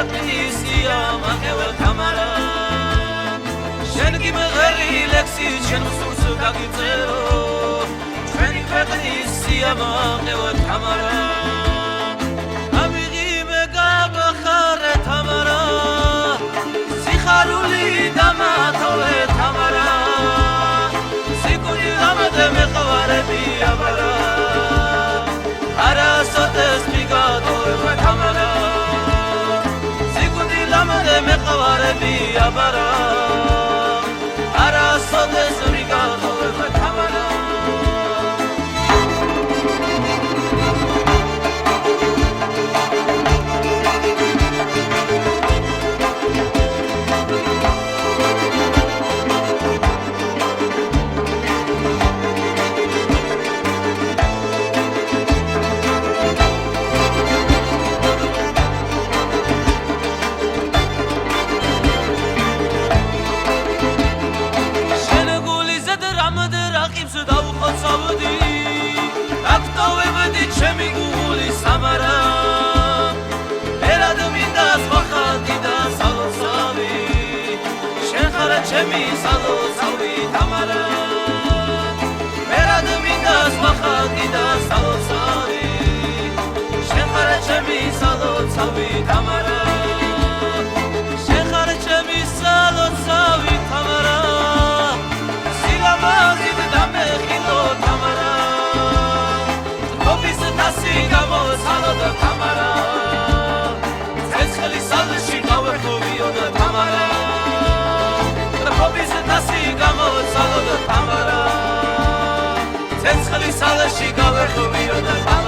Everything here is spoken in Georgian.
ქვეყნისია მახევალ თამარა შენ გიმღერი ლექსი შენ სულს გაგიწერო ჩვენი ქვეყნისია მახევალ თამარა ამიღიმე გაბახარე თამარა სიხარული დამათოვე თამარა სიკუნი ლამადე მეყავარები აბარა არასოდეს მიგატოვე თამარა სიკუნი ლამადე მეყავარები აბარა არასოდეს მიგატოვე თამარა ჩემი გული სამარა ერად მინდას ვახალდი და სალოცავი შენ ხარ ჩემი სალოცავი თამარა ერად მინდას ვახალდი და სალოცავი შენ ხარ ჩემი სალოცავი თამარა შენ ხარ ჩემი სალოცავი თამარა სილამაზით დამეხილო თამარა გამოსალოდა თამარა ცეცხლის სალში გავერხოვიოდა თამარა ხობის დასი გამოსალოდა თამარა ცეცხლის სალში გავერხოვიოდა